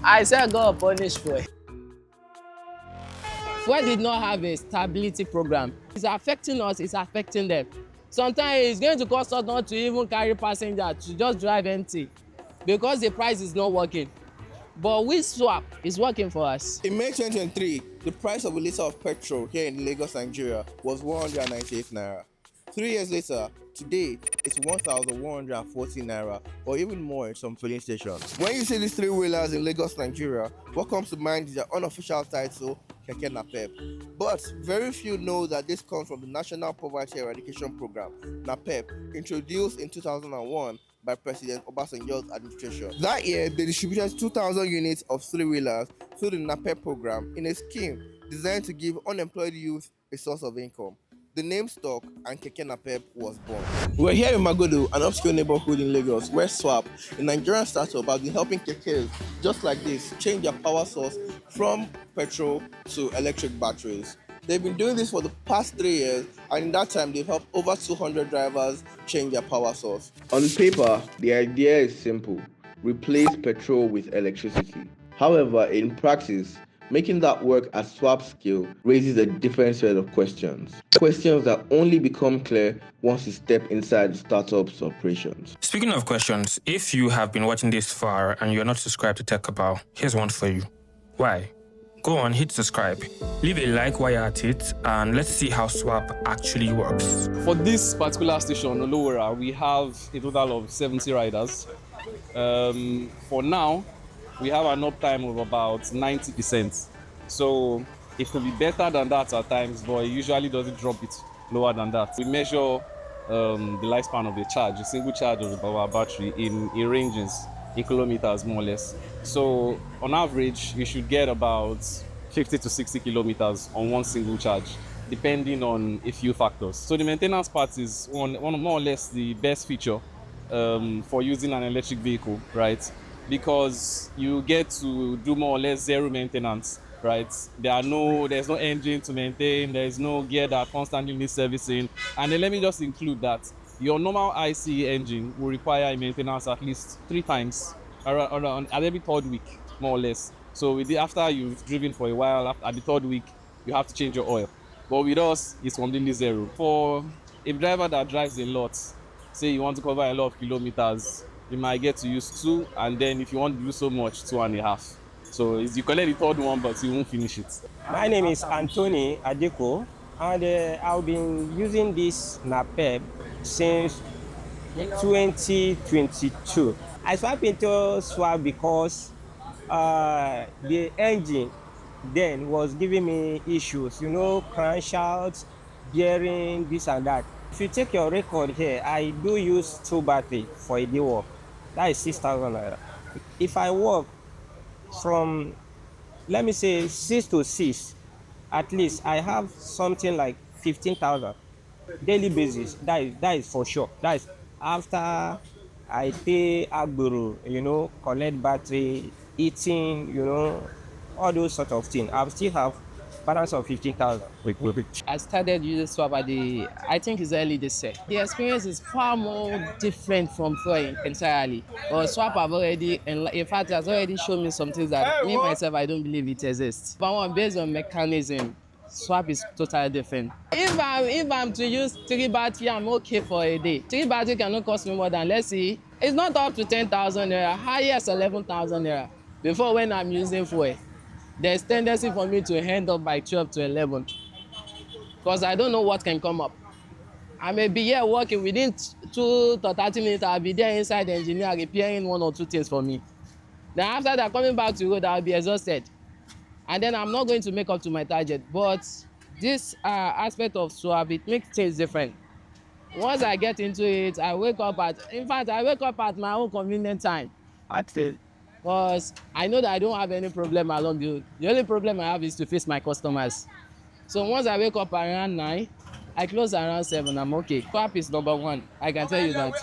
I said God punish fuel. Fuel did not have a stability program. It's affecting us, it's affecting them. Sometimes it's going to cost us not to even carry passenger, to just drive empty because the price is not working. But with swap, it's working for us. In May 2023, the price of a litre of petrol here in Lagos, Nigeria was 198 naira. 3 years later, today, it's 1,140 naira, or even more in some filling stations. When you see these three-wheelers in Lagos, Nigeria, what comes to mind is their unofficial title, Keke Napep. But very few know that this comes from the National Poverty Eradication Program, Napep, introduced in 2001 by President Obasanjo's administration. That year, they distributed 2,000 units of three-wheelers through the Napep program in a scheme designed to give unemployed youth a source of income. The name stuck and Keke Napep was born. We're here in Magodo, an upscale neighborhood in Lagos, where Swap, a Nigerian startup, has been helping Kekes just like this change their power source from petrol to electric batteries. They've been doing this for the past 3 years, and in that time, they've helped over 200 drivers change their power source. On paper, the idea is simple: replace petrol with electricity. However, in practice, making that work at Swap scale raises a different set of questions. Questions that only become clear once you step inside the startup's operations. Speaking of questions, if you have been watching this far and you're not subscribed to TechCabal, here's one for you. Why? Go on, hit subscribe. Leave a like while you're at it, and let's see how Swap actually works. For this particular station, Olowora, we have a total of 70 riders. For now, we have an uptime of about 90%. So it could be better than that at times, but it usually doesn't drop it lower than that. We measure the lifespan of the charge, a single charge of our battery in ranges, in kilometers more or less. So on average, you should get about 50 to 60 kilometers on one single charge, depending on a few factors. So the maintenance part is one more or less the best feature for using an electric vehicle, right? Because you get to do more or less zero maintenance, right? There's no engine to maintain, there's no gear that constantly needs servicing. And then let me just include that your normal IC engine will require a maintenance at least 3 times around at every 3rd week, more or less. So after you've driven for a while, at the 3rd week, you have to change your oil. But with us, it's completely zero. For a driver that drives a lot, say you want to cover a lot of kilometers, you might get to use 2, and then if you want to do so much, 2.5. So you collect the 3rd one, but you won't finish it. My name is Anthony Adeko, and I've been using this Napep since 2022. I swapped into Swap because the engine then was giving me issues, crankshafts, bearing, this and that. If you take your record here, I do use 2 batteries for a day work. That is 6,000 naira. If I work from, let me say, 6 to 6, at least I have something like 15,000 daily basis. That is for sure. That is after I pay Agboro, collect battery, eating, all those sort of things. I still have balance of 15,000. I started using swap I think it's early this year. The experience is far more different from fuel entirely. But swap have already, in fact, has already shown me some things that me myself, I don't believe it exists. But based on mechanism, swap is totally different. If I'm to use 3 battery, I'm okay for a day. 3 battery cannot cost me more than, let's see, it's not up to 10,000 naira, highest 11,000 naira. Before, when I'm using fuel, there's tendency for me to end up by 12 to 11 because I don't know what can come up. I may be here working within 2 to 30 minutes. I'll be there inside the engineer repairing 1 or 2 things for me. Then after that, coming back to road, I'll be exhausted, and then I'm not going to make up to my target. But this aspect of swap, it makes things different. Once I get into it, I wake up at my own convenient time. Because I know that I don't have any problem along the road. The only problem I have is to face my customers. So once I wake up around 9, I close around 7, I'm okay. Swap is number 1, I can tell you that.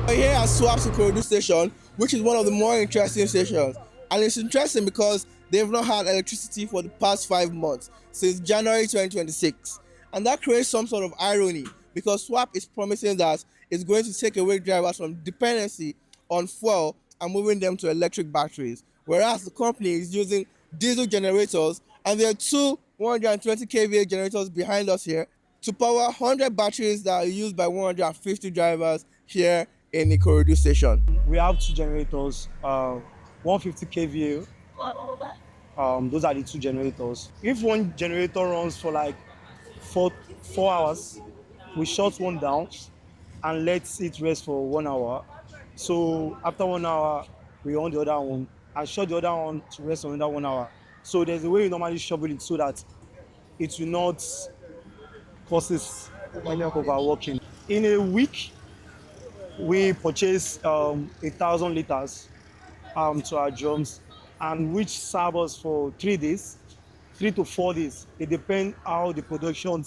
We're here at Swap's Ikorodu station, which is one of the more interesting stations. And it's interesting because they've not had electricity for the past 5 months, since January 2026. And that creates some sort of irony, because Swap is promising that it's going to take away drivers from dependency on fuel and moving them to electric batteries, whereas the company is using diesel generators, and there are two 120 kVA generators behind us here to power 100 batteries that are used by 150 drivers here in Ikorodu station. We have two generators, 150 kVA. Those are the two generators. If one generator runs for like four hours, we shut one down and let it rest for 1 hour. So after 1 hour, we on the other one and shut the other one to rest another 1 hour. So there's a way you normally shovel it so that it will not causes any overworking. In a week, we purchase 1,000 liters to our drums, and which serve us for 3 days, 3 to 4 days. It depends how the production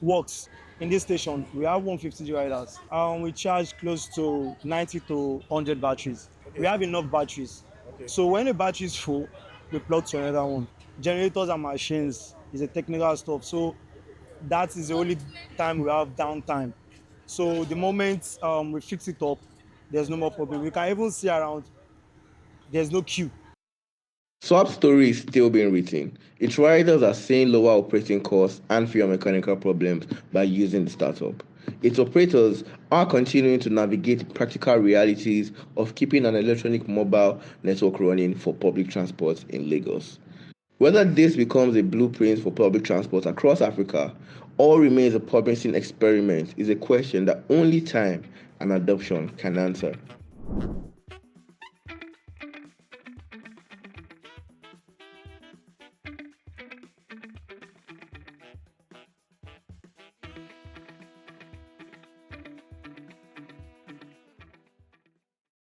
works. In this station, we have 150 riders. We charge close to 90 to 100 batteries. Okay. We have enough batteries. Okay. So when the battery is full, we plug to another one. Generators and machines is a technical stuff. So that is the only time we have downtime. So the moment we fix it up, there's no more problem. You can even see around, there's no queue. Swap story is still being written. Its riders are seeing lower operating costs and fewer mechanical problems by using the startup. Its operators are continuing to navigate practical realities of keeping an electronic mobile network running for public transport in Lagos. Whether this becomes a blueprint for public transport across Africa or remains a promising experiment is a question that only time and adoption can answer.